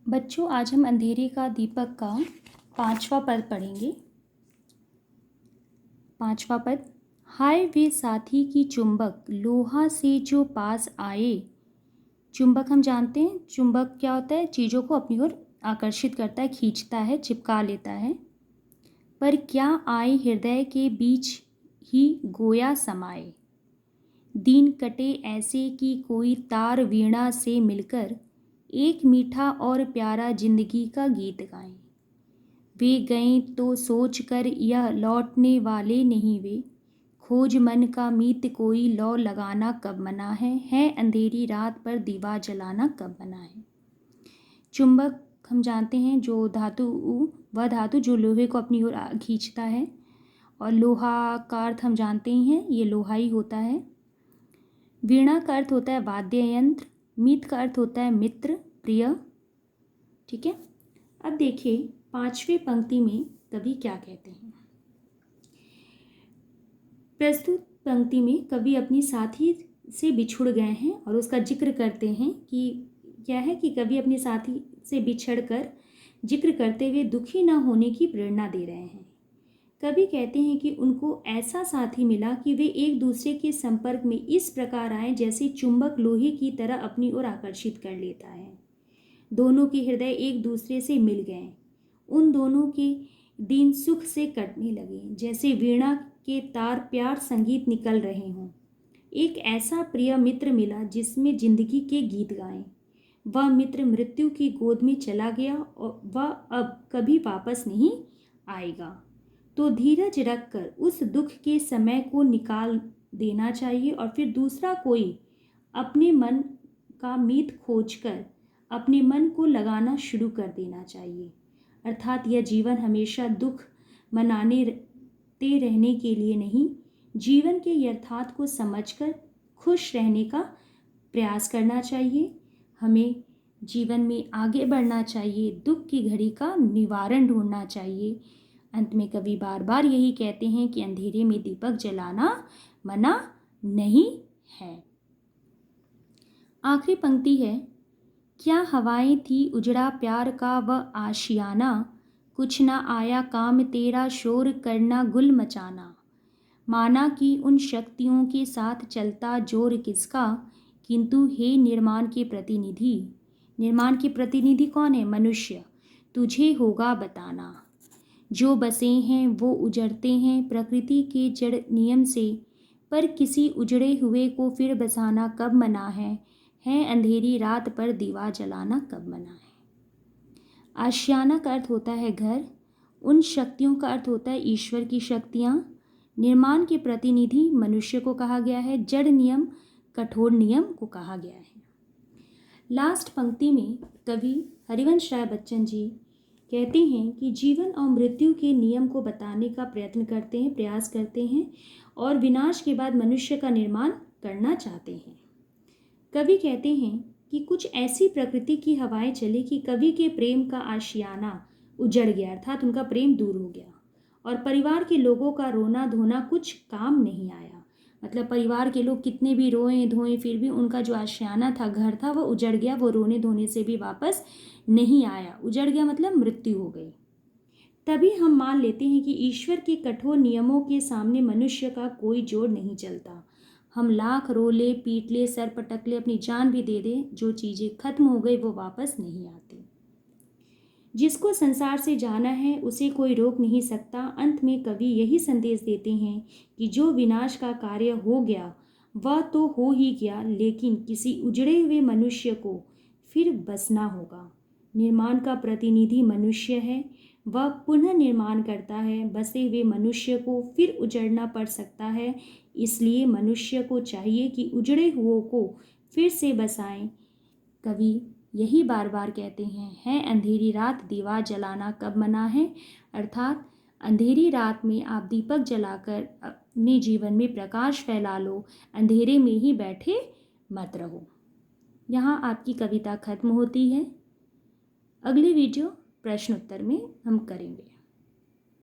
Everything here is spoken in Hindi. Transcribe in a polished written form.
बच्चों, आज हम अंधेरे का दीपक का 5वां पद पढ़ेंगे। 5वां पद। हाय वे साथी की चुंबक, लोहा से जो पास आए। चुंबक हम जानते हैं, चुंबक क्या होता है? चीज़ों को अपनी ओर आकर्षित करता है, खींचता है, चिपका लेता है। पर क्या आए हृदय के बीच ही गोया समाए। दिन कटे ऐसे कि कोई तार वीणा से मिलकर एक मीठा और प्यारा जिंदगी का गीत गाएं। वे गए तो सोच कर यह लौटने वाले नहीं वे, खोज मन का मीत कोई लौ लगाना कब मना है अंधेरी रात पर दीवा जलाना कब मना है। चुंबक हम जानते हैं, जो धातु, वह धातु जो लोहे को अपनी ओर खींचता है, और लोहा का अर्थ हम जानते ही हैं, ये लोहा ही होता है। वीणा का अर्थ होता है वाद्य यंत्र, मीत का अर्थ होता है मित्र, प्रिय। ठीक है, अब देखिए 5वीं पंक्ति में कवि क्या कहते हैं। प्रस्तुत पंक्ति में कवि अपनी साथी से बिछुड़ गए हैं और उसका जिक्र करते हैं कि क्या है कि कवि अपने साथी से बिछड़कर जिक्र करते हुए दुखी न होने की प्रेरणा दे रहे हैं। कवि कहते हैं कि उनको ऐसा साथी मिला कि वे एक दूसरे के संपर्क में इस प्रकार आए जैसे चुंबक लोहे की तरह अपनी ओर आकर्षित कर लेता है। दोनों के हृदय एक दूसरे से मिल गए। उन दोनों के दिन सुख से कटने लगे, जैसे वीणा के तार प्यार संगीत निकल रहे हों। एक ऐसा प्रिय मित्र मिला जिसमें जिंदगी के गीत गाएं। वह मित्र मृत्यु की गोद में चला गया और वह अब कभी वापस नहीं आएगा। तो धीरज रखकर उस दुख के समय को निकाल देना चाहिए और फिर दूसरा कोई अपने मन का मीत खोजकर अपने मन को लगाना शुरू कर देना चाहिए। अर्थात यह जीवन हमेशा दुख मनाने रहने के लिए नहीं, जीवन के यथार्थ को समझकर खुश रहने का प्रयास करना चाहिए। हमें जीवन में आगे बढ़ना चाहिए, दुख की घड़ी का निवारण ढूंढना चाहिए। अंत में कवि बार बार यही कहते हैं कि अंधेरे में दीपक जलाना मना नहीं है। आखिरी पंक्ति है, क्या हवाएं थी उजड़ा प्यार का वह आशियाना, कुछ ना आया काम तेरा शोर करना गुल मचाना। माना कि उन शक्तियों के साथ चलता जोर किसका, किंतु हे निर्माण के प्रतिनिधि, निर्माण के प्रतिनिधि कौन है? मनुष्य, तुझे होगा बताना। जो बसे हैं वो उजड़ते हैं प्रकृति के जड़ नियम से, पर किसी उजड़े हुए को फिर बसाना कब मना है अंधेरी रात पर दीवा जलाना कब मना है। आशियाना का अर्थ होता है घर, उन शक्तियों का अर्थ होता है ईश्वर की शक्तियाँ। निर्माण के प्रतिनिधि मनुष्य को कहा गया है, जड़ नियम कठोर नियम को कहा गया है। लास्ट पंक्ति में कवि हरिवंश राय बच्चन जी कहते हैं कि जीवन और मृत्यु के नियम को बताने का प्रयत्न करते हैं, प्रयास करते हैं और विनाश के बाद मनुष्य का निर्माण करना चाहते हैं। कवि कहते हैं कि कुछ ऐसी प्रकृति की हवाएं चली कि कवि के प्रेम का आशियाना उजड़ गया, अर्थात उनका प्रेम दूर हो गया और परिवार के लोगों का रोना धोना कुछ काम नहीं आया। मतलब परिवार के लोग कितने भी रोए धोए, फिर भी उनका जो आशियाना था, घर था, वो उजड़ गया। वो रोने धोने से भी वापस नहीं आया। उजड़ गया मतलब मृत्यु हो गई। तभी हम मान लेते हैं कि ईश्वर के कठोर नियमों के सामने मनुष्य का कोई जोर नहीं चलता। हम लाख रो ले, पीट ले, सर पटक ले, अपनी जान भी दे दें, जो चीज़ें खत्म हो गई वो वापस नहीं आती। जिसको संसार से जाना है उसे कोई रोक नहीं सकता। अंत में कवि यही संदेश देते हैं कि जो विनाश का कार्य हो गया वह तो हो ही गया, लेकिन किसी उजड़े हुए मनुष्य को फिर बसना होगा। निर्माण का प्रतिनिधि मनुष्य है, वह पुनः निर्माण करता है। बसे हुए मनुष्य को फिर उजड़ना पड़ सकता है, इसलिए मनुष्य को चाहिए कि उजड़े हुओं को फिर से बसाएं। कवि यही बार बार कहते हैं अंधेरी रात दीवा जलाना कब मना है, अर्थात अंधेरी रात में आप दीपक जलाकर अपने जीवन में प्रकाश फैला लो, अंधेरे में ही बैठे मत रहो। यहाँ आपकी कविता खत्म होती है। अगली वीडियो प्रश्न उत्तर में हम करेंगे।